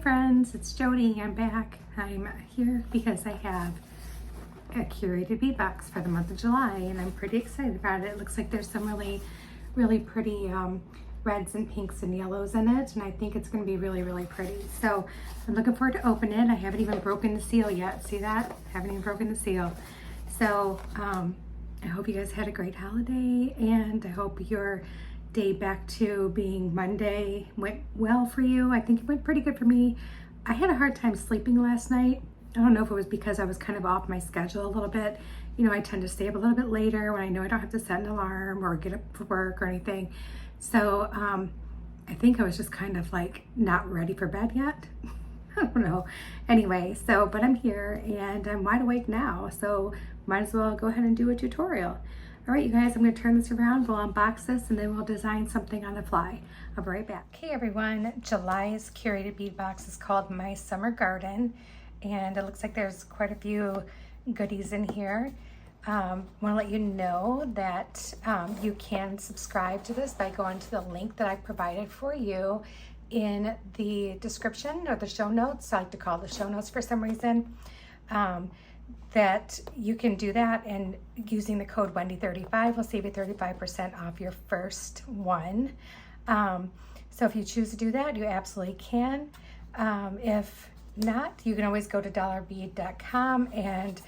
friends, it's Jody. I'm back. I'm here because I have a curated bead box for the month of July and I'm pretty excited about it. It looks like there's some really pretty reds and pinks and yellows in it, and I think it's going to be really pretty. So I'm looking forward to open it. I haven't even broken the seal yet. See that? Haven't even broken the seal. So I hope you guys had a great holiday, and I hope your day back to being Monday went well for you. I think it went pretty good for me. I had a hard time sleeping last night. I don't know if it was because I was kind of off my schedule a little bit. You know, I tend to stay up a little bit later when I know I don't have to set an alarm or get up for work or anything. So I think I was just kind of like not ready for bed yet. I don't know. Anyway, but I'm here and I'm wide awake now. So might as well go ahead and do a tutorial. All right, you guys, I'm going to turn this around, we'll unbox this, and then we'll design something on the fly. I'll be right back. Okay, everyone, July's curated bead box is called My Summer Garden, and it looks like there's quite a few goodies in here. I want to let you know that you can subscribe to this by going to the link that I provided for you in the description or the show notes. I like to call it the show notes for some reason. That you can do that, and using the code Wendy35 will save you 35% off your first one. So if you choose to do that, you absolutely can. If not, you can always go to dollarbead.com and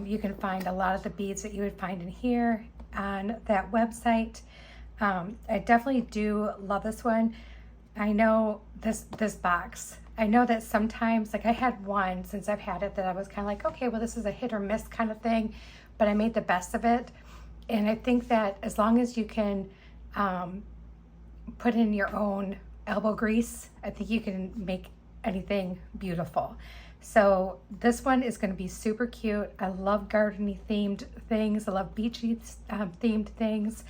you can find a lot of the beads that you would find in here on that website. I definitely do love this one. I know this box. I know that sometimes, like I had one since I've had it that I was kind of like, okay, well, this is a hit or miss kind of thing, but I made the best of it. And I think that as long as you can put in your own elbow grease, I think you can make anything beautiful. So this one is going to be super cute. I love gardening themed things. I love beachy themed things,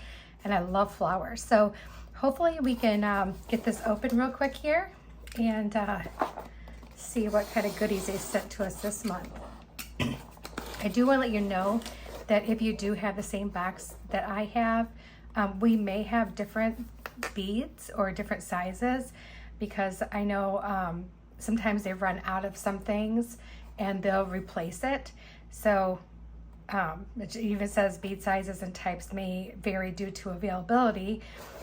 and I love flowers. So hopefully we can get this open real quick here and see what kind of goodies they sent to us this month. I do want to let you know that if you do have the same box that I have, we may have different beads or different sizes, because I know sometimes they run out of some things and they'll replace it. So it even says bead sizes and types may vary due to availability.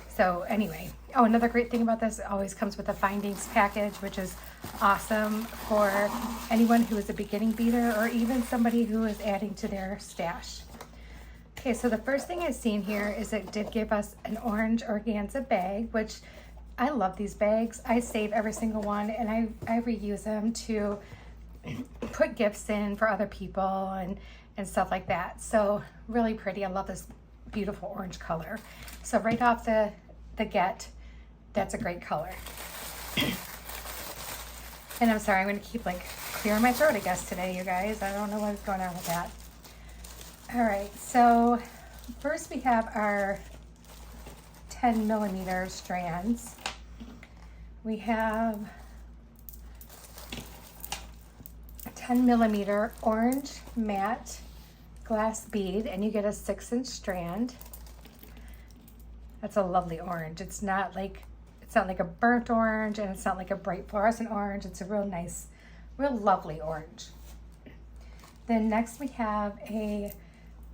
So anyway, oh, another great thing about this, it always comes with a findings package, which is awesome for anyone who is a beginning beader or even somebody who is adding to their stash. Okay, so the first thing I've seen here is it did give us an orange organza bag, which I love these bags. I save every single one, and I reuse them to put gifts in for other people and stuff like that. So really pretty. I love this beautiful orange color. So right off the get, that's a great color. And I'm sorry, I'm going to keep like clearing my throat, I guess, today, you guys. I don't know what's going on with that. All right, so first we have our 10mm strands. We have a 10mm orange matte glass bead, and you get a 6-inch strand. That's a lovely orange. It's not like a burnt orange, and it's not like a bright fluorescent orange. It's a real nice, real lovely orange. Then next we have a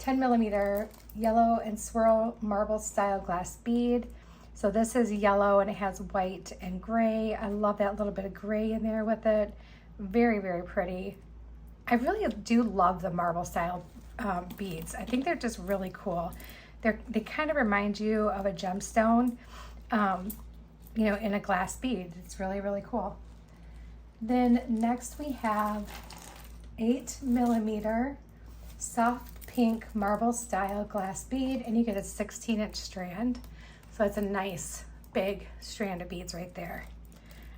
10mm yellow and swirl marble style glass bead. So this is yellow and it has white and gray. I love that little bit of gray in there with it. Very pretty. I really do love the marble style beads. I think they're just really cool. They kind of remind you of a gemstone, you know, in a glass bead. It's really cool. Then next we have 8mm soft pink marble style glass bead, and you get a 16-inch strand. So it's a nice big strand of beads right there.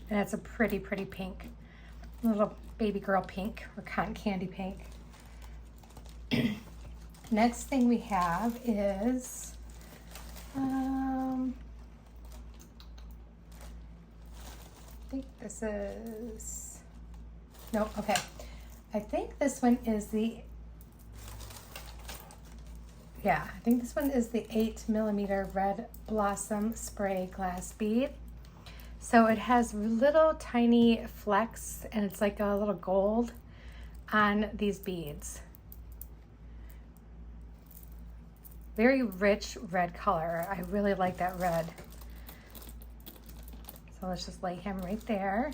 And it's a pretty pink, little baby girl pink or cotton candy pink. Next thing we have is I think this is, no, okay. I think this one is the, yeah, I think this one is the 8mm red blossom spray glass bead. So it has little tiny flecks, and it's like a little gold on these beads. Very rich red color. I really like that red. So let's just lay him right there.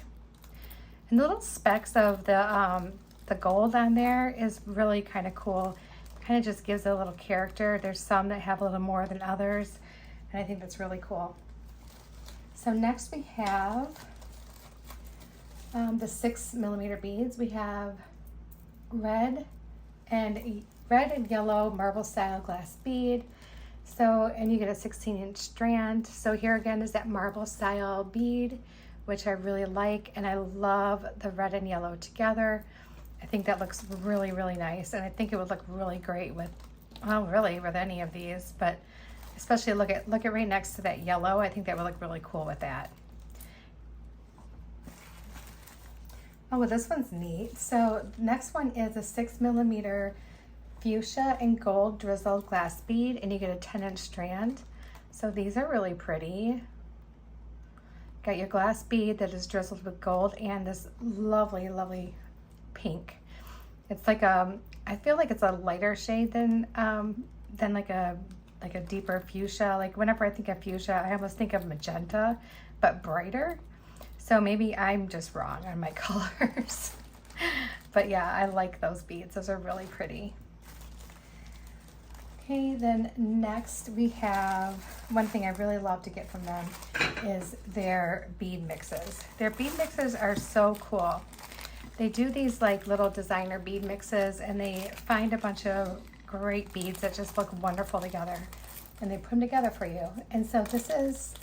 And the little specks of the gold on there is really kind of cool. Kind of just gives it a little character. There's some that have a little more than others, and I think that's really cool. So next we have the 6mm beads. We have red and yellow marble style glass bead. So, and you get a 16-inch strand. So here again is that marble style bead, which I really like, and I love the red and yellow together. I think that looks really, really nice, and I think it would look really great with, well, really with any of these, but especially look at right next to that yellow. I think that would look really cool with that. Oh, well, this one's neat. So next one is a 6mm fuchsia and gold drizzled glass bead, and you get a 10-inch strand. So these are really pretty. Got your glass bead that is drizzled with gold and this lovely, lovely pink. It's like I feel like it's a lighter shade than like a deeper fuchsia. Like whenever I think of fuchsia, I almost think of magenta, but brighter. So maybe I'm just wrong on my colors. But yeah, I like those beads. Those are really pretty. Okay, then next we have, one thing I really love to get from them is their bead mixes. Their bead mixes are so cool. They do these like little designer bead mixes, and they find a bunch of great beads that just look wonderful together, and they put them together for you. And so this is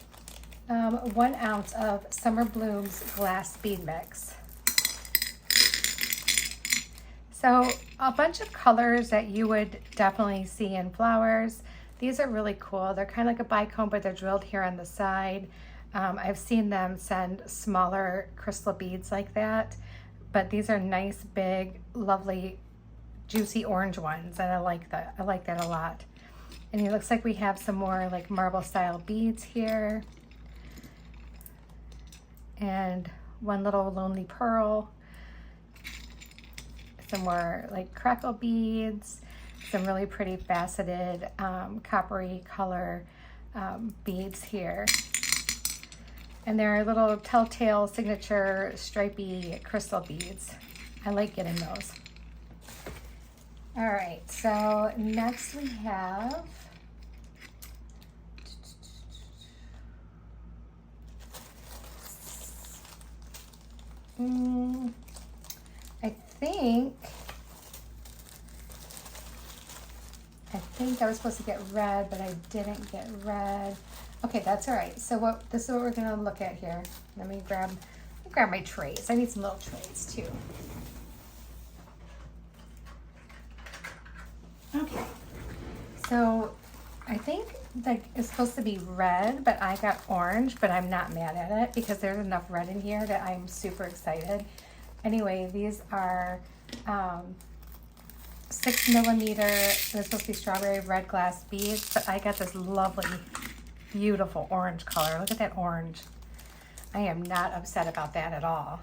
1 ounce of Summer Blooms glass bead mix. So a bunch of colors that you would definitely see in flowers. These are really cool. They're kind of like a bicone, but they're drilled here on the side. I've seen them send smaller crystal beads like that, but these are nice, big, lovely, juicy orange ones, and I like that. I like that a lot. And it looks like we have some more like marble style beads here, and one little lonely pearl. Some more like crackle beads, some really pretty faceted coppery color beads here. And there are little telltale signature stripy crystal beads. I like getting those. All right, so next we have I think I was supposed to get red, but I didn't get red. Okay, that's all right. So this is what we're gonna look at here. Let me grab my trays. I need some little trays too. Okay, so I think like it's supposed to be red, but I got orange, but I'm not mad at it because there's enough red in here that I'm super excited. Anyway, these are 6mm, they're supposed to be strawberry red glass beads, but I got this lovely, beautiful orange color. Look at that orange. I am not upset about that at all.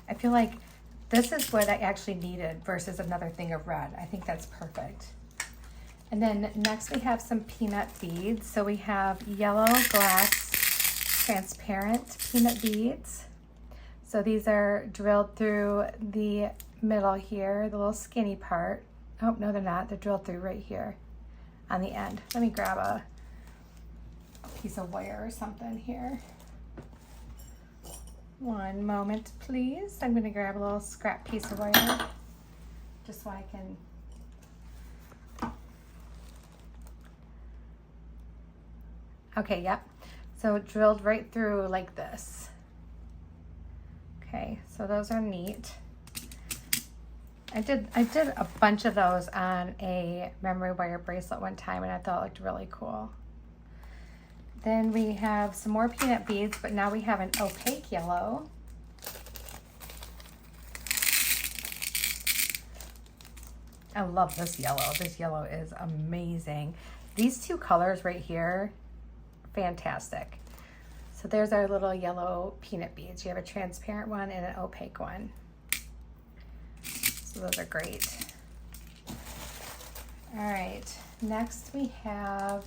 I feel like this is what I actually needed versus another thing of red. I think that's perfect. And then next we have some peanut beads. So we have yellow glass transparent peanut beads. So these are drilled through the middle here, the little skinny part. Oh, no, they're not. They're drilled through right here on the end. Let me grab a piece of wire or something here. One moment, please. I'm going to grab a little scrap piece of wire just so I can. Okay, yep. So drilled right through like this. Okay, so those are neat. I did a bunch of those on a memory wire bracelet one time, and I thought it looked really cool. Then we have some more peanut beads, but now we have an opaque yellow. I love this yellow. This yellow is amazing. These two colors right here, fantastic. So there's our little yellow peanut beads. You have a transparent one and an opaque one. So those are great. All right, next we have,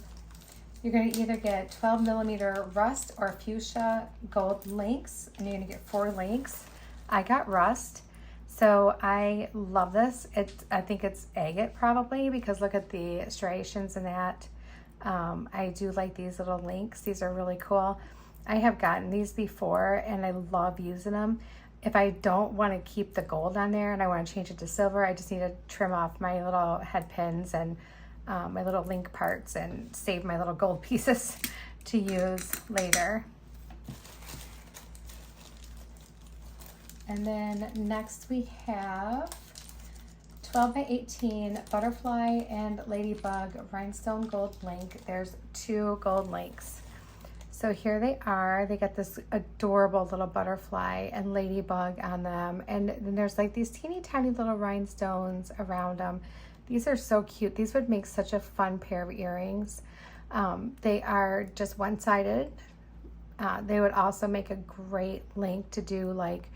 you're gonna either get 12 millimeter rust or fuchsia gold links, and you're gonna get 4 links. I got rust, so I love this. I think it's agate probably, because look at the striations in that. I do like these little links. These are really cool. I have gotten these before and I love using them. If I don't want to keep the gold on there and I want to change it to silver, I just need to trim off my little head pins and my little link parts and save my little gold pieces to use later. And then next we have 12 by 18 butterfly and ladybug rhinestone gold link. There's 2 gold links. So here they are. They got this adorable little butterfly and ladybug on them. And then there's like these teeny tiny little rhinestones around them. These are so cute. These would make such a fun pair of earrings. They are just one-sided. They would also make a great link to do like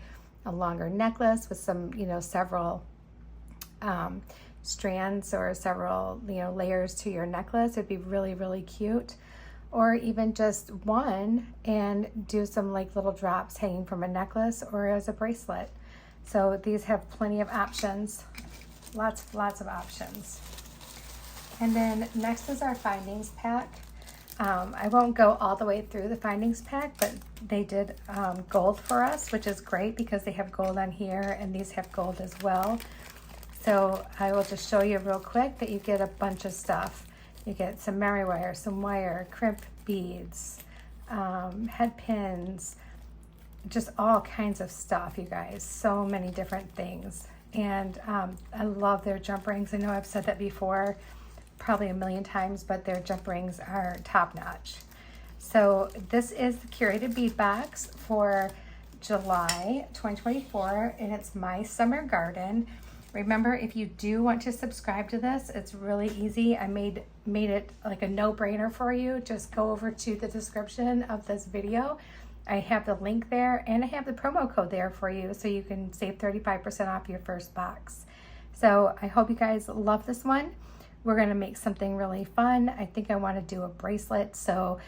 a longer necklace with some, you know, several strands or several, you know, layers to your necklace. It'd be really, really cute. Or even just one and do some like little drops hanging from a necklace or as a bracelet. So these have plenty of options, lots of options. And then next is our findings pack. I won't go all the way through the findings pack, but they did gold for us, which is great because they have gold on here and these have gold as well. So I will just show you real quick that you get a bunch of stuff. You get some memory wire, some wire, crimp beads, head pins, just all kinds of stuff, you guys. So many different things. And I love their jump rings. I know I've said that before, probably a million times, but their jump rings are top notch. So this is the Curated Bead box for July 2024, and it's My Summer Garden. Remember, if you do want to subscribe to this, it's really easy. I made it like a no-brainer for you. Just go over to the description of this video. I have the link there and I have the promo code there for you so you can save 35% off your first box. So I hope you guys love this one. We're gonna make something really fun. I think I wanna do a bracelet. So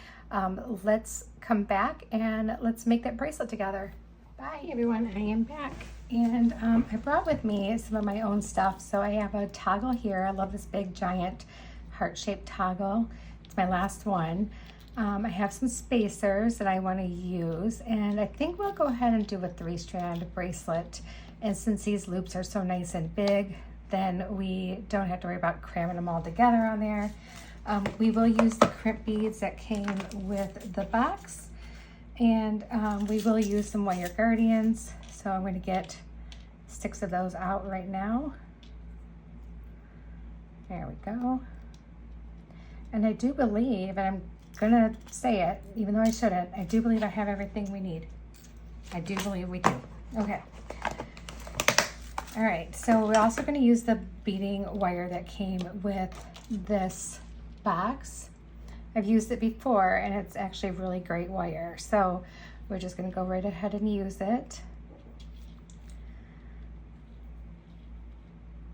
let's come back and let's make that bracelet together. Bye everyone, I am back. And I brought with me some of my own stuff. So I have a toggle here. I love this big giant heart-shaped toggle. It's my last one. I have some spacers that I want to use, and I think we'll go ahead and do a 3-strand bracelet. And since these loops are so nice and big, then we don't have to worry about cramming them all together on there. We will use the crimp beads that came with the box, and we will use some wire guardians. So I'm going to get 6 of those out right now. There we go. And I do believe, and I'm gonna say it, even though I shouldn't, I do believe I have everything we need. I do believe we do. Okay. All right, so we're also gonna use the beading wire that came with this box. I've used it before and it's actually really great wire. So we're just gonna go right ahead and use it.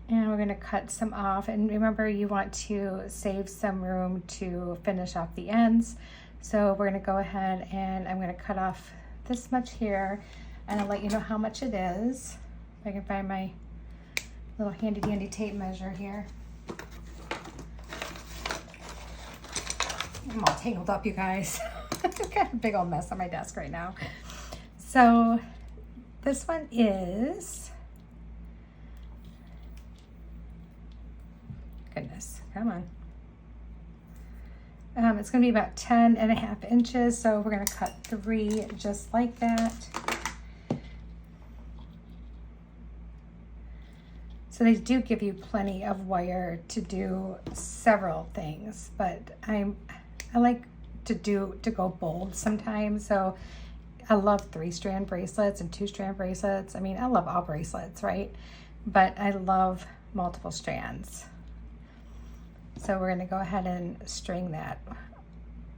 And we're gonna cut some off, and remember you want to save some room to finish off the ends. So we're gonna go ahead and I'm gonna cut off this much here, and I'll let you know how much it is. If I can find my little handy dandy tape measure here. I'm all tangled up, you guys. I've got a big old mess on my desk right now. So this one is, goodness, come on. It's gonna be about 10.5 inches, so we're gonna cut 3 just like that. So they do give you plenty of wire to do several things, but I like to go bold sometimes. So I love 3-strand bracelets and 2-strand bracelets. I mean, I love all bracelets, right? But I love multiple strands. So we're gonna go ahead and string that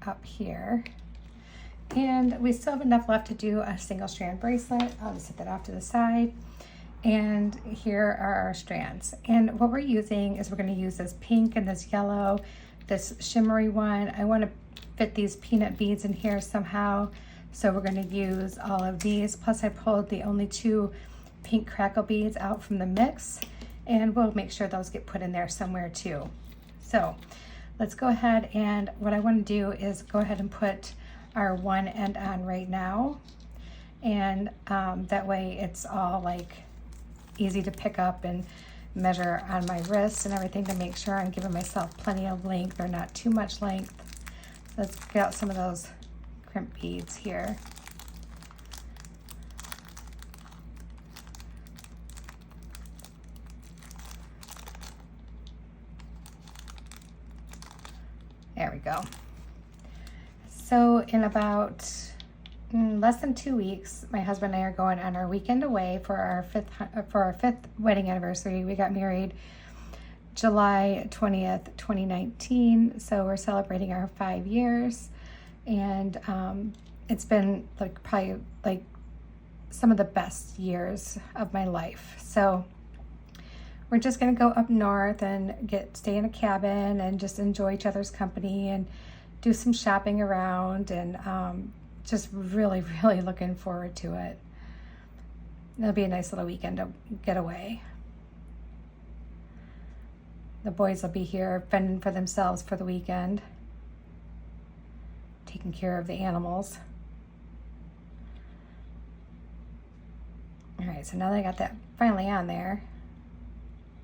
up here. And we still have enough left to do a single strand bracelet. I'll just set that off to the side. And here are our strands. And what we're using is we're going to use this pink and this yellow, this shimmery one. I want to fit these peanut beads in here somehow. So we're going to use all of these. Plus I pulled the only 2 pink crackle beads out from the mix. And we'll make sure those get put in there somewhere too. So let's go ahead, and what I want to do is go ahead and put our one end on right now. And that way it's all like easy to pick up and measure on my wrists and everything to make sure I'm giving myself plenty of length or not too much length. Let's get out some of those crimp beads here. There we go. So in about less than 2 weeks, my husband and I are going on our weekend away for our fifth wedding anniversary. We got married July 20th, 2019. So we're celebrating our 5 years, and it's been like probably like some of the best years of my life. So we're just gonna go up north and stay in a cabin and just enjoy each other's company and do some shopping around, and just really, really looking forward to it. It'll be a nice little weekend to get away. The boys will be here fending for themselves for the weekend, taking care of the animals. All right, so now that I got that finally on there.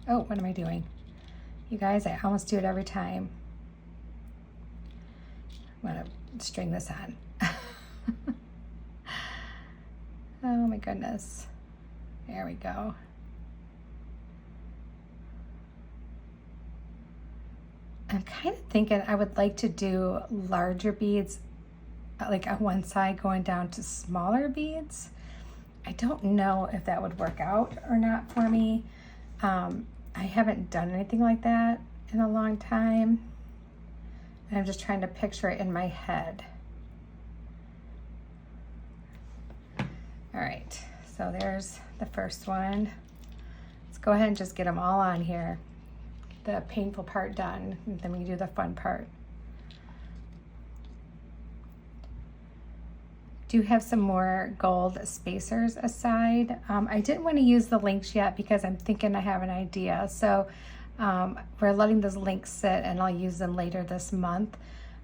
Oh, what am I doing? You guys, I almost do it every time. I'm gonna string this on. Oh my goodness. There we go. I'm kind of thinking I would like to do larger beads, like on one side going down to smaller beads. I don't know if that would work out or not for me. I haven't done anything like that in a long time. And I'm just trying to picture it in my head. All right, so there's the first one. Let's go ahead and just get them all on here. The painful part done, and then we do the fun part. Do have some more gold spacers aside. I didn't want to use the links yet because I'm thinking I have an idea. So we're letting those links sit, and I'll use them later this month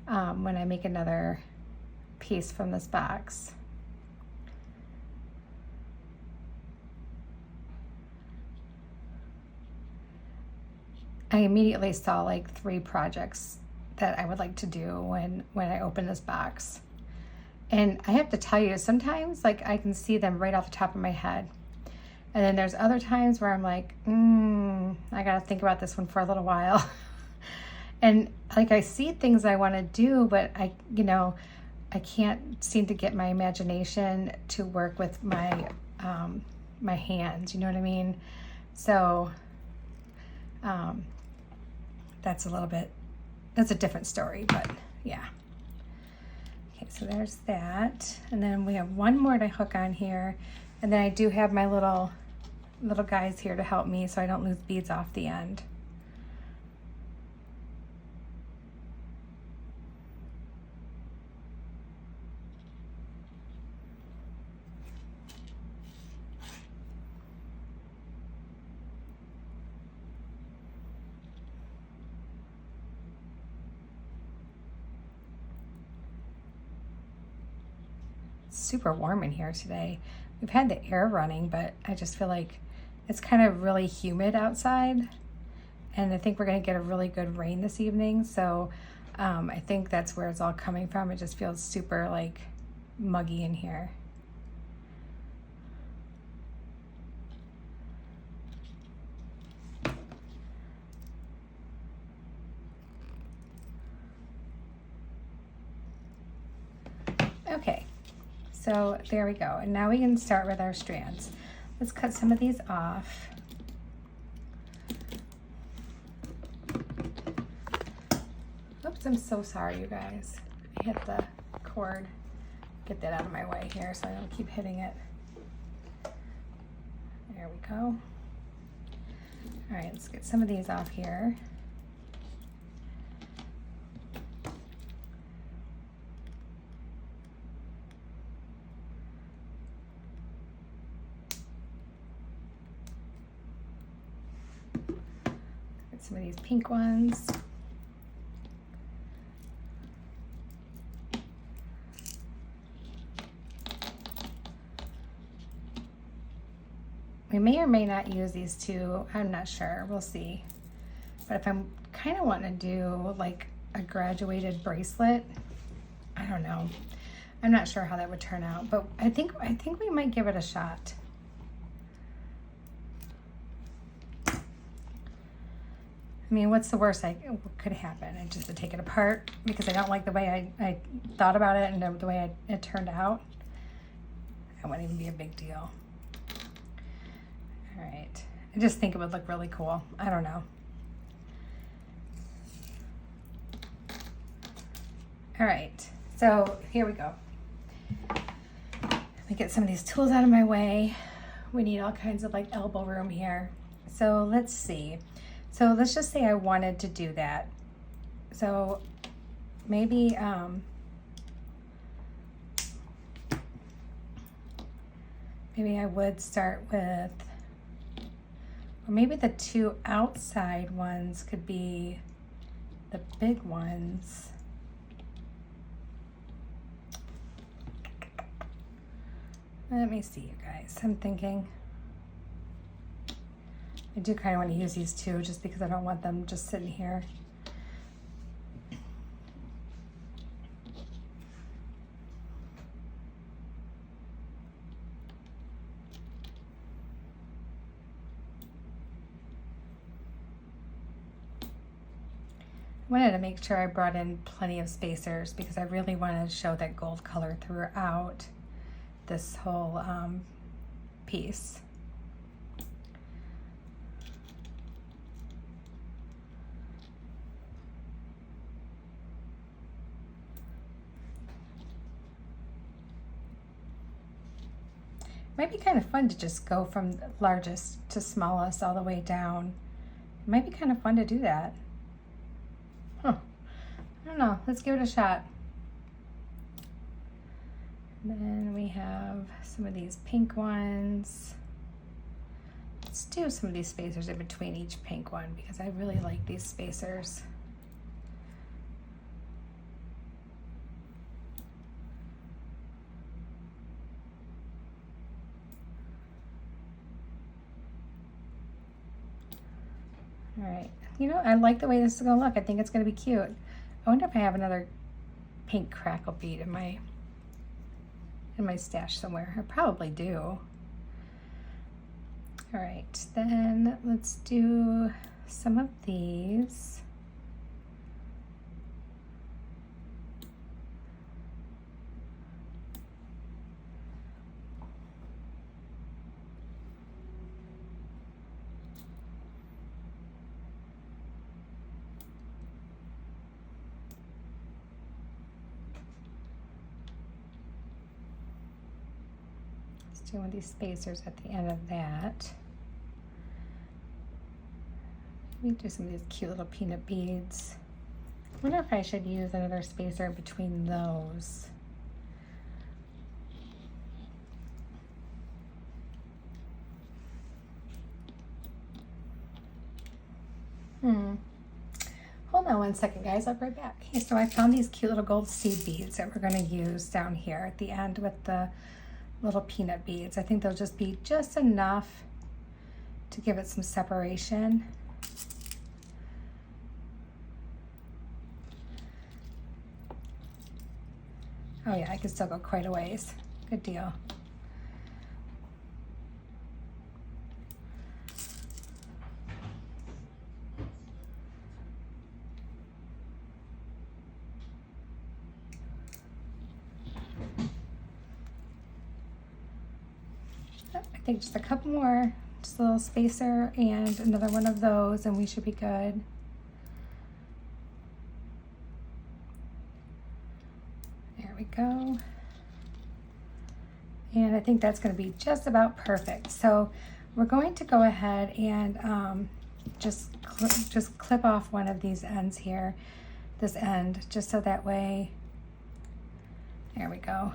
when I make another piece from this box. I immediately saw like 3 projects that I would like to do when I open this box. And I have to tell you, sometimes like I can see them right off the top of my head. And then there's other times where I'm like, I gotta think about this one for a little while. And like I see things I wanna do, but I can't seem to get my imagination to work with my my hands, you know what I mean? So that's a different story, but yeah. Okay, so there's that. And then we have one more to hook on here. And then I do have my little guys here to help me so I don't lose beads off the end. Super warm in here today. We've had the air running, but I just feel like it's kind of really humid outside, and I think we're going to get a really good rain this evening. So I think that's where it's all coming from. It just feels super like muggy in here. Okay. So there we go. And now we can start with our strands. Let's cut some of these off. Oops, I'm so sorry, you guys. I hit the cord. get that out of my way here so I don't keep hitting it. There we go. All right, let's get some of these off here. Get some of these pink ones. We may or may not use these two, I'm not sure, we'll see. But if I'm kind of wanting to do like a graduated bracelet, I don't know. I'm not sure how that would turn out, but I think we might give it a shot. I mean, what's the worst what could happen? I just would take it apart because I don't like the way I thought about it and the way it turned out. That wouldn't even be a big deal. All right, I just think it would look really cool. I don't know. All right, so here we go. Let me get some of these tools out of my way. We need all kinds of like elbow room here. So let's see. So let's just say I wanted to do that. So maybe, maybe I would start with, or maybe the two outside ones could be the big ones. Let me see, you guys. I'm thinking. I do kind of want to use these two just because I don't want them just sitting here. I wanted to make sure I brought in plenty of spacers because I really wanted to show that gold color throughout this whole piece. Might be kind of fun to just go from largest to smallest all the way down. It might be kind of fun to do that. Huh. I don't know. Let's give it a shot. And then we have some of these pink ones. Let's do some of these spacers in between each pink one because I really like these spacers. All right, you know, I like the way this is gonna look. I think it's gonna be cute. I wonder if I have another pink crackle bead in my stash somewhere. I probably do. All right, then let's do some of these. Do one of these spacers at the end of that. Let me do some of these cute little peanut beads. I wonder if I should use another spacer in between those. Hold on one second, guys. I'll be right back. Okay, so I found these cute little gold seed beads that we're going to use down here at the end with the little peanut beads. I think they'll just be just enough to give it some separation. Oh yeah, I can still go quite a ways. Good deal. I think just a couple more, just a little spacer and another one of those, and we should be good. There we go. And I think that's going to be just about perfect. So we're going to go ahead and just clip off one of these ends here, this end, just so that way, there we go.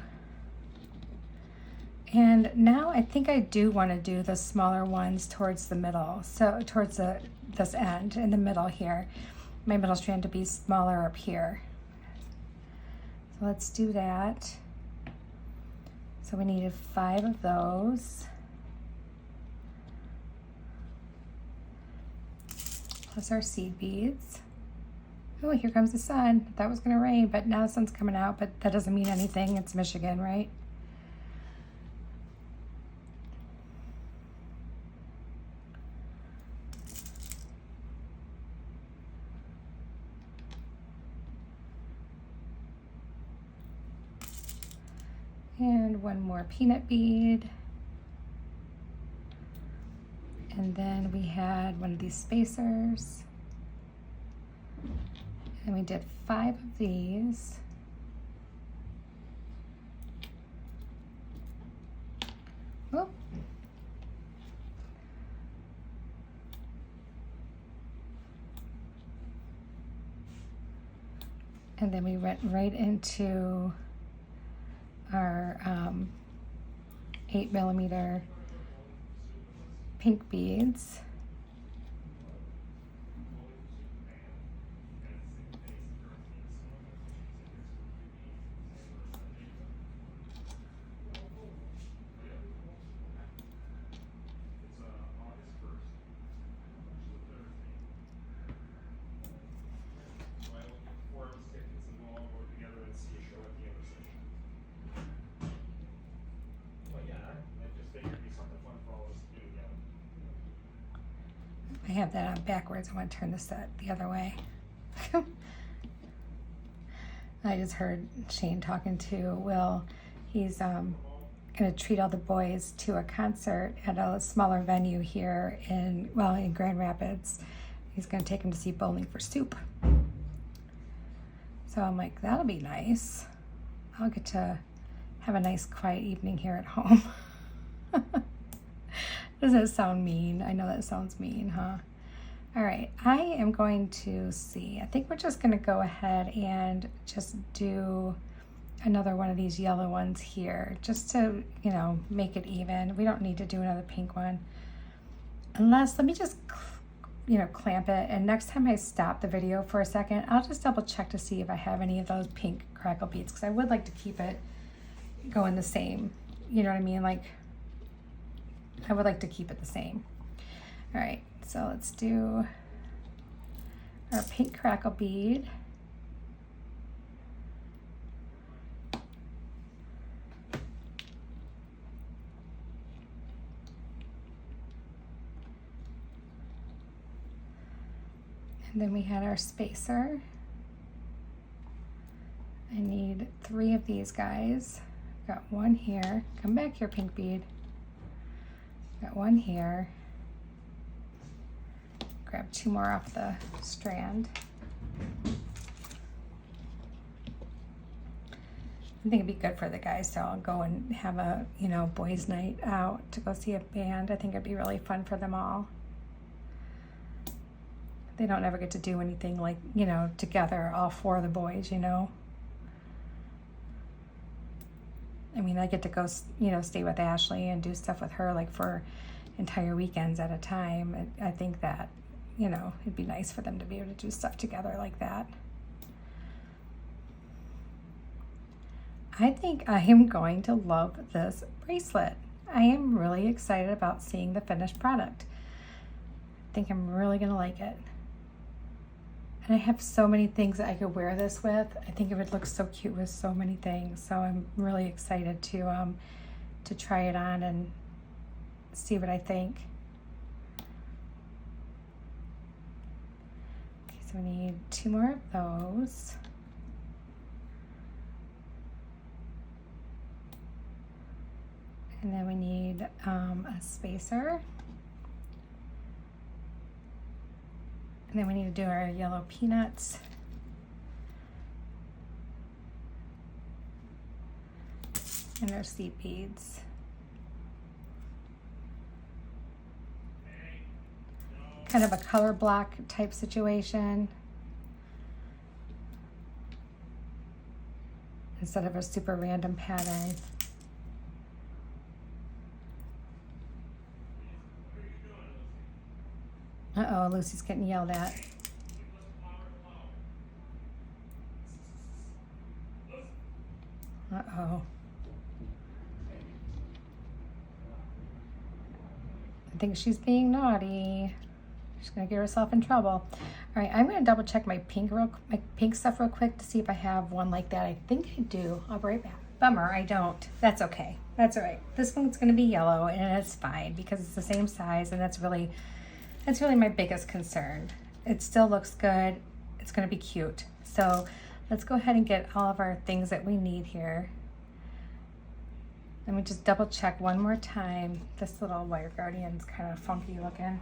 And now I think I do want to do the smaller ones towards the middle, so towards this end in the middle here, my middle strand to be smaller up here. So let's do that. So we needed 5 of those. Plus our seed beads. Oh, here comes the sun. I thought it was gonna rain, but now the sun's coming out, but that doesn't mean anything. It's Michigan, right? And one more peanut bead. And then we had one of these spacers. And we did 5 of these. Whoop. And then we went right into our 8mm pink beads. I have that on backwards. I want to turn this the other way. I just heard Shane talking to Will. He's going to treat all the boys to a concert at a smaller venue here in Grand Rapids. He's going to take them to see Bowling for Soup. So I'm like, that'll be nice. I'll get to have a nice quiet evening here at home. Does that sound mean? I know that sounds mean, huh? All right, I am going to see. I think we're just going to go ahead and just do another one of these yellow ones here, just to, you know, make it even. We don't need to do another pink one. Unless, let me just, you know, clamp it. And next time I stop the video for a second, I'll just double check to see if I have any of those pink crackle beads, because I would like to keep it going the same. You know what I mean? Like, I would like to keep it the same. All right, so let's do our pink crackle bead. And then we had our spacer. I need 3 of these guys. Got one here. Come back here, pink bead. Got one here. Grab 2 more off the strand. I think it'd be good for the guys to all go and have a, you know, boys' night out to go see a band. I think it'd be really fun for them all. They don't ever get to do anything like, you know, together, all 4 of the boys, you know. I mean, I get to go, you know, stay with Ashley and do stuff with her like for entire weekends at a time. I think that, you know, it'd be nice for them to be able to do stuff together like that. I think I am going to love this bracelet. I am really excited about seeing the finished product. I think I'm really going to like it. And I have so many things that I could wear this with. I think it would look so cute with so many things. So I'm really excited to try it on and see what I think. Okay, so we need 2 more of those. And then we need a spacer. And then we need to do our yellow peanuts. And our seed beads. kind of a color block type situation instead of a super random pattern. Uh-oh, Lucy's getting yelled at. Uh-oh. I think she's being naughty. She's gonna get herself in trouble. All right, I'm gonna double check my pink stuff real quick to see if I have one like that. I think I do. I'll be right back. Bummer, I don't. That's okay. That's all right. This one's gonna be yellow, and it's fine because it's the same size, and that's really my biggest concern. It still looks good. It's gonna be cute. So let's go ahead and get all of our things that we need here. Let me just double check one more time. This little wire guardian's kind of funky looking.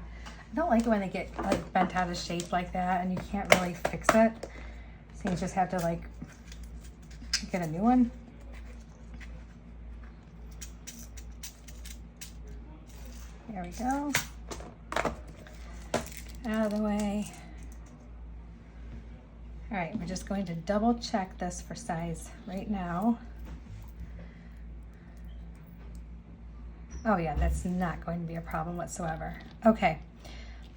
I don't like it when they get like bent out of shape like that and you can't really fix it. So you just have to like get a new one. There we go. Out of the way. All right, we're just going to double check this for size right now. Oh yeah, that's not going to be a problem whatsoever. Okay,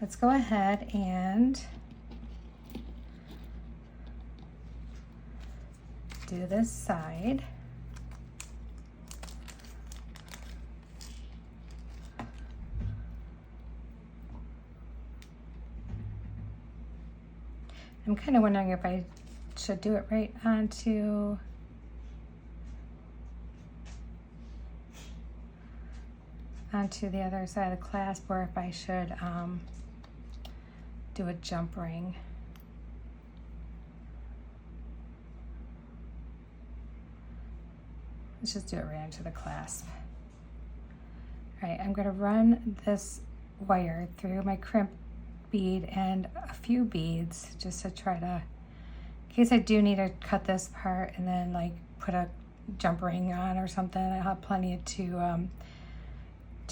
let's go ahead and do this side. I'm kind of wondering if I should do it right onto the other side of the clasp, or if I should do a jump ring. Let's just do it right into the clasp. All right, I'm going to run this wire through my crimp bead and a few beads just to try to, in case I do need to cut this part and then like put a jump ring on or something, I'll have plenty to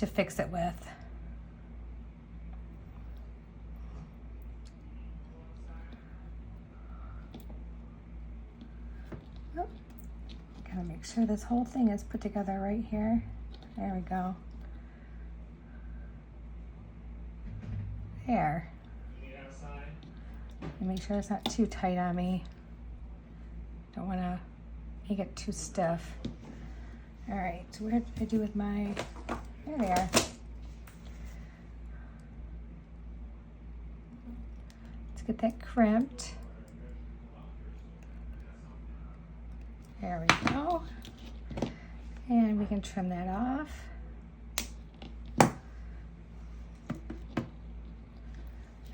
fix it with. Oh, gotta make sure this whole thing is put together right here. There we go. There. And make sure it's not too tight on me. Don't want to make it too stiff. All right, so what did I do with my, there they are. Let's get that crimped. There we go. And we can trim that off.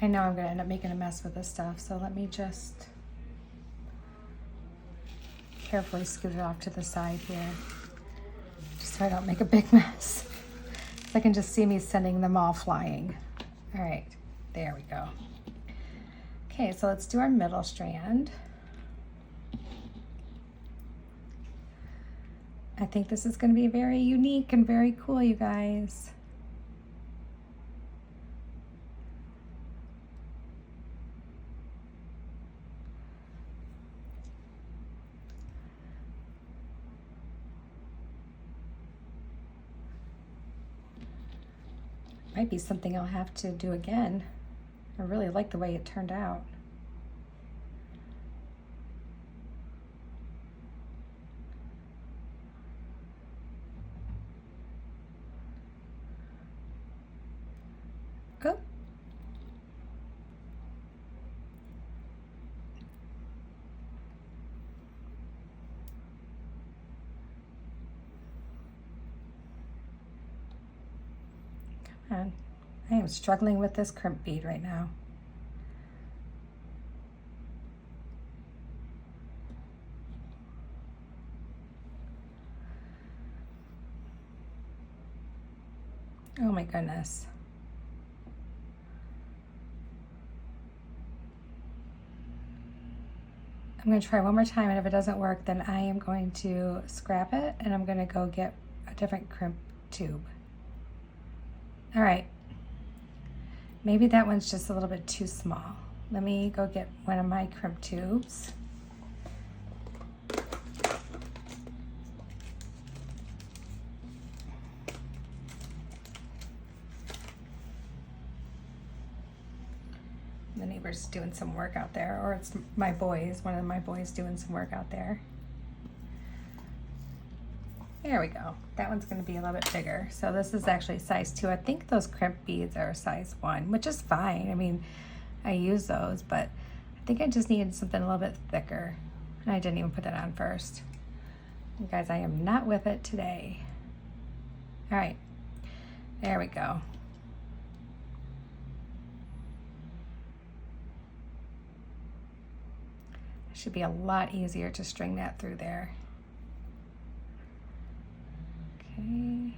I know I'm going to end up making a mess with this stuff, so let me just carefully scoot it off to the side here, just so I don't make a big mess. I can just see me sending them all flying. All right, there we go. Okay, so let's do our middle strand. I think this is going to be very unique and very cool, you guys. Might be something I'll have to do again. I really like the way it turned out. Oh. Come on. I am struggling with this crimp bead right now. Oh my goodness. I'm going to try one more time, and if it doesn't work, then I am going to scrap it and I'm going to go get a different crimp tube. All right. Maybe that one's just a little bit too small. Let me go get one of my crimp tubes. The neighbor's doing some work out there, or it's my boys, one of my boys doing some work out there. There we go. That one's going to be a little bit bigger. So this is actually size 2. I think those crimp beads are size 1, which is fine. I mean, I use those, but I think I just needed something a little bit thicker. And I didn't even put that on first. You guys, I am not with it today. All right, there we go. It should be a lot easier to string that through there. Okay.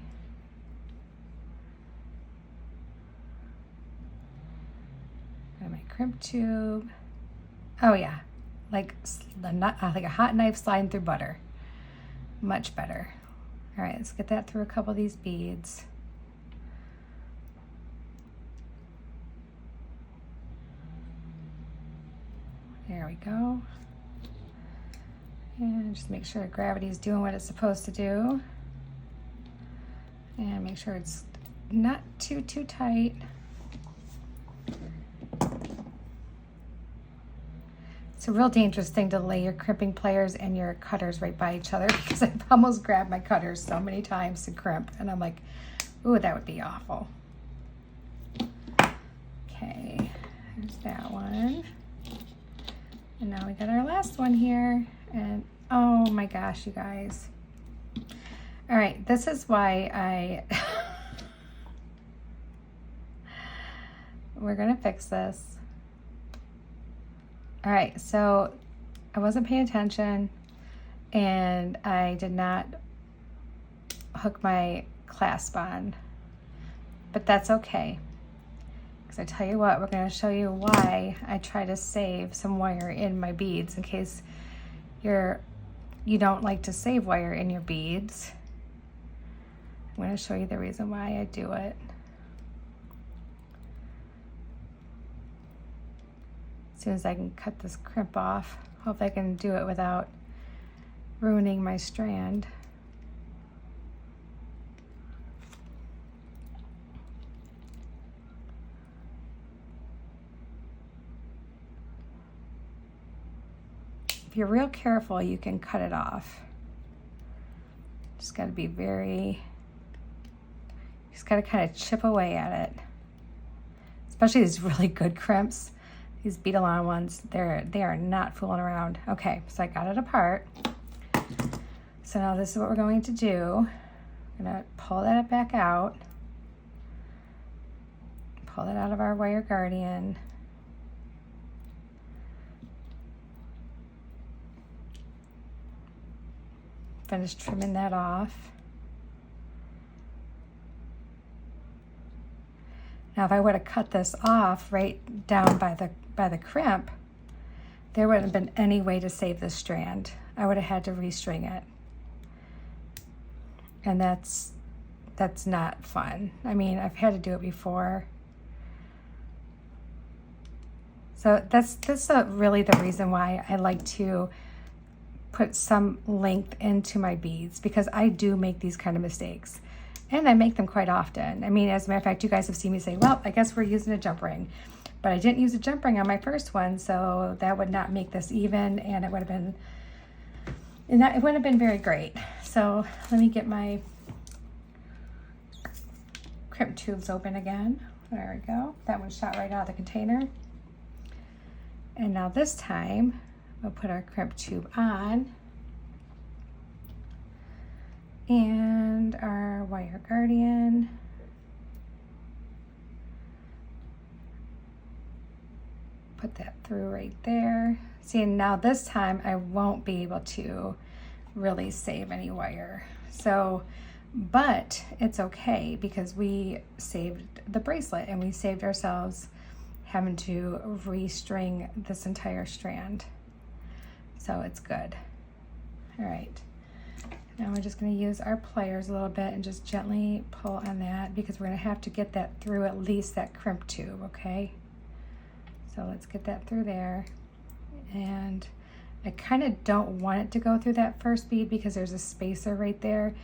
Got my crimp tube. Oh yeah, like a hot knife sliding through butter. Much better. All right, let's get that through a couple of these beads. There we go. And just make sure gravity is doing what it's supposed to do. And make sure it's not too tight. It's a real dangerous thing to lay your crimping pliers and your cutters right by each other, because I've almost grabbed my cutters so many times to crimp, and I'm like, ooh, that would be awful. Okay, there's that one. And now we got our last one here, and oh my gosh, you guys. All right, this is why we're gonna fix this. All right, so I wasn't paying attention and I did not hook my clasp on, but that's okay. Because I tell you what, we're gonna show you why I try to save some wire in my beads in case you don't like to save wire in your beads. I'm going to show you the reason why I do it. As soon as I can cut this crimp off, hope I can do it without ruining my strand. If you're real careful, you can cut it off. Just got to be very, just got to kind of chip away at it. Especially these really good crimps, these bead-along ones, they are not fooling around. Okay, so I got it apart. So now this is what we're going to do. I'm gonna pull that back out. Pull that out of our wire guardian. Finish trimming that off. Now if I would have cut this off right down by the crimp, there wouldn't have been any way to save this strand. I would have had to restring it. And that's not fun. I mean, I've had to do it before. So that's really the reason why I like to put some length into my beads, because I do make these kind of mistakes. And I make them quite often. I mean, as a matter of fact, you guys have seen me say, well, I guess we're using a jump ring. But I didn't use a jump ring on my first one, so that would not make this even, and it would have been, and that it wouldn't have been very great. So let me get my crimp tubes open again. There we go. That one shot right out of the container. And now this time, we'll put our crimp tube on. And our wire guardian. Put that through right there. See, and now this time I won't be able to really save any wire. So, but it's okay because we saved the bracelet and we saved ourselves having to restring this entire strand. So it's good. All right. Now we're just going to use our pliers a little bit and just gently pull on that, because we're going to have to get that through at least that crimp tube, okay? So let's get that through there. And I kind of don't want it to go through that first bead because there's a spacer right there.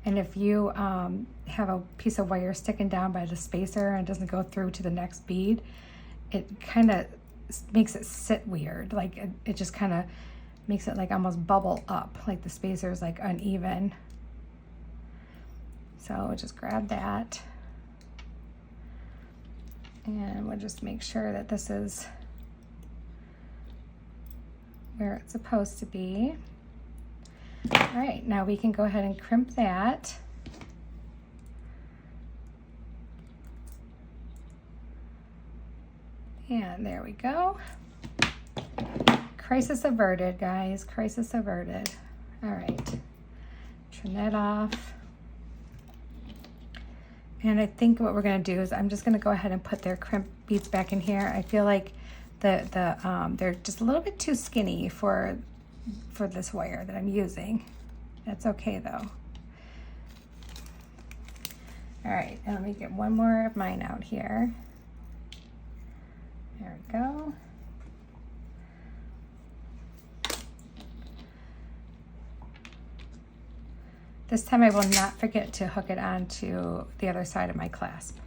And if you have a piece of wire sticking down by the spacer and it doesn't go through to the next bead, it kind of makes it sit weird. Like it just kind of makes it like almost bubble up, like the spacer is like uneven. So just grab that. And we'll just make sure that this is where it's supposed to be. All right, now we can go ahead and crimp that. And there we go. Crisis averted, guys, crisis averted. All right, turn that off. And I think what we're gonna do is I'm just gonna go ahead and put their crimp beads back in here. I feel like they're just a little bit too skinny for this wire that I'm using. That's okay though. All right, and let me get one more of mine out here. There we go. This time I will not forget to hook it onto the other side of my clasp.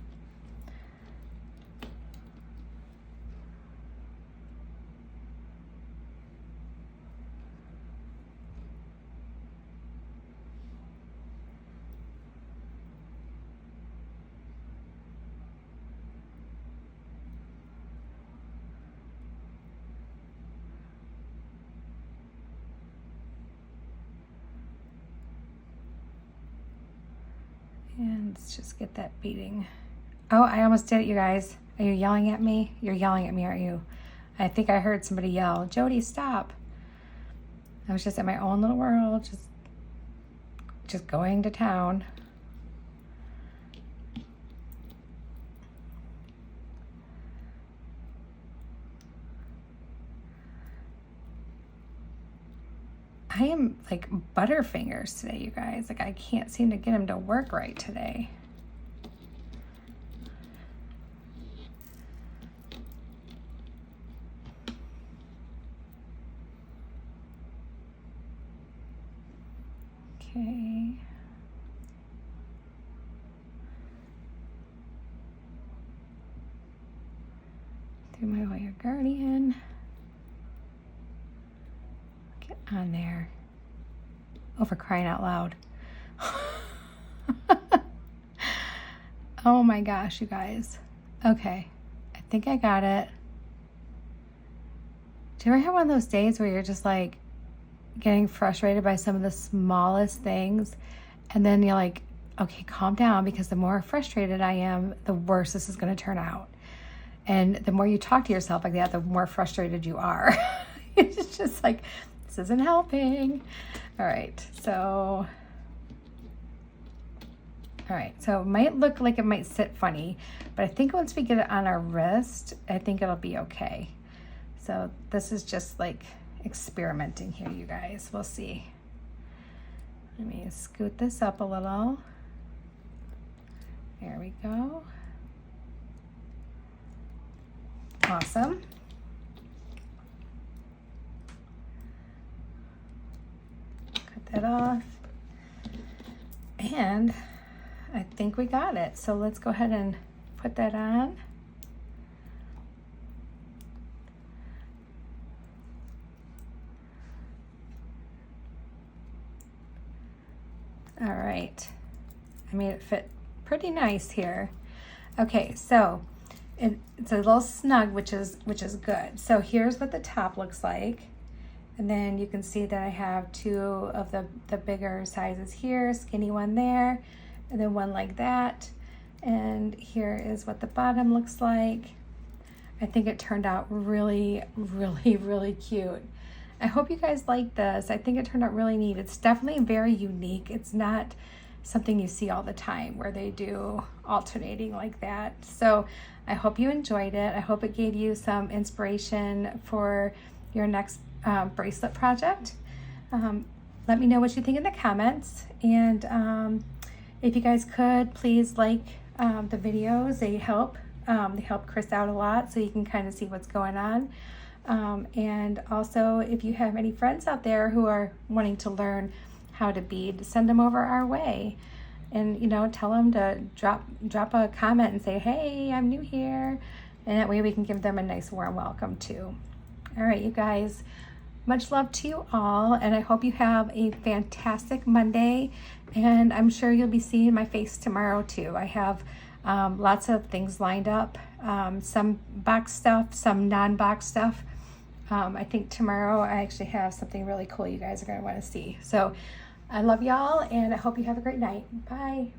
And let's just get that beading. Oh, I almost did it, you guys. Are you yelling at me? You're yelling at me, aren't you? I think I heard somebody yell, Jody, stop. I was just in my own little world, just going to town. I am like butterfingers today, you guys. Like I can't seem to get them to work right today. Okay. Through my wire guardian. Get on there. Oh, for crying out loud. Oh my gosh, you guys. Okay, I think I got it. Do you ever have one of those days where you're just like getting frustrated by some of the smallest things, and then you're like, okay, calm down, because the more frustrated I am, the worse this is going to turn out. And the more you talk to yourself like that, the more frustrated you are. It's just like, this isn't helping. All right, so it might look like it might sit funny, but I think once we get it on our wrist, I think it'll be okay. So this is just like experimenting here, you guys. We'll see. Let me scoot this up a little. There we go. Awesome. Cut that off. And I think we got it. So let's go ahead and put that on. All right, I made it fit pretty nice here. Okay, so it's a little snug, which is good. So here's what the top looks like. And then you can see that I have two of the bigger sizes here, skinny one there, and then one like that. And here is what the bottom looks like. I think it turned out really, really, really cute. I hope you guys like this. I think it turned out really neat. It's definitely very unique. It's not something you see all the time where they do alternating like that. So I hope you enjoyed it. I hope it gave you some inspiration for your next bracelet project. let me know what you think in the comments. And if you guys could, please like the videos. They help Chris out a lot, so you can kind of see what's going on. And also, if you have any friends out there who are wanting to learn how to bead, send them over our way. And, you know, tell them to drop a comment and say, hey, I'm new here. And that way we can give them a nice warm welcome too. All right, you guys, much love to you all. And I hope you have a fantastic Monday. And I'm sure you'll be seeing my face tomorrow too. I have lots of things lined up. Some box stuff, some non-box stuff. I think tomorrow I actually have something really cool you guys are going to want to see. So I love y'all, and I hope you have a great night. Bye.